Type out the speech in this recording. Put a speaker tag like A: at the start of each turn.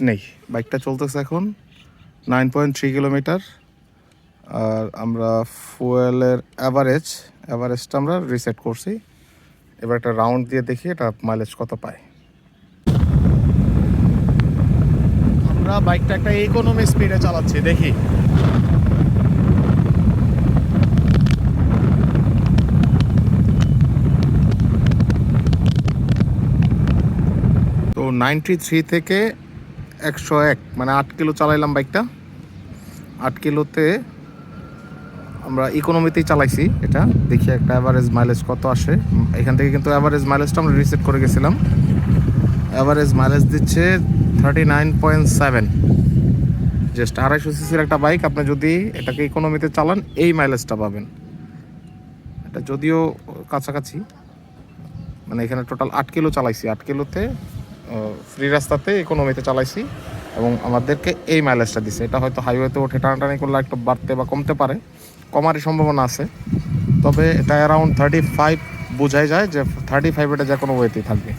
A: নেই, বাইকটা চলতেছে এখন 9.3 কিলোমিটার। আর আমরা ফুয়েলের অ্যাভারেজটা আমরা রিসেট করছি। এবার একটা রাউন্ড দিয়ে দেখি এটা মাইলেজ কত পায়। আমরা বাইকটা একটা ইকোনমি স্পিডে চালাচ্ছি, দেখি। তো 93 থেকে 101 মানে 8 কিলো চালাইলাম বাইকটা। 8 কিলোতে আমরা ইকোনমিতেই চালাইছি এটা, দেখি একটা অ্যাভারেজ মাইলেজ কত আসে। এখান থেকে কিন্তু অ্যাভারেজ মাইলেজটা আমরা রিসেট করে গেছিলাম। অ্যাভারেজ মাইলেজ দিচ্ছে 39.7। জাস্ট 250 সিসির একটা বাইক, আপনি যদি এটাকে ইকোনমিতে চালান এই মাইলেজটা পাবেন। এটা যদিও কাছাকাছি, মানে এখানে টোটাল 8 কিলো চালাইছি। 8 কিলোতে ফ্রি রাস্তাতে ইকোনমিতে চালাইছি এবং আমাদেরকে এই মাইলেজটা দিছে। এটা হয়তো হাইওয়েতে ওঠে টানাটানি করলে একটু বাড়তে বা কমতে পারে, কমারই সম্ভাবনা আছে। তবে এটা অ্যারাউন্ড 35 বোঝাই যায় যে 35 এটা যে কোনো ওয়েতেই থাকবে।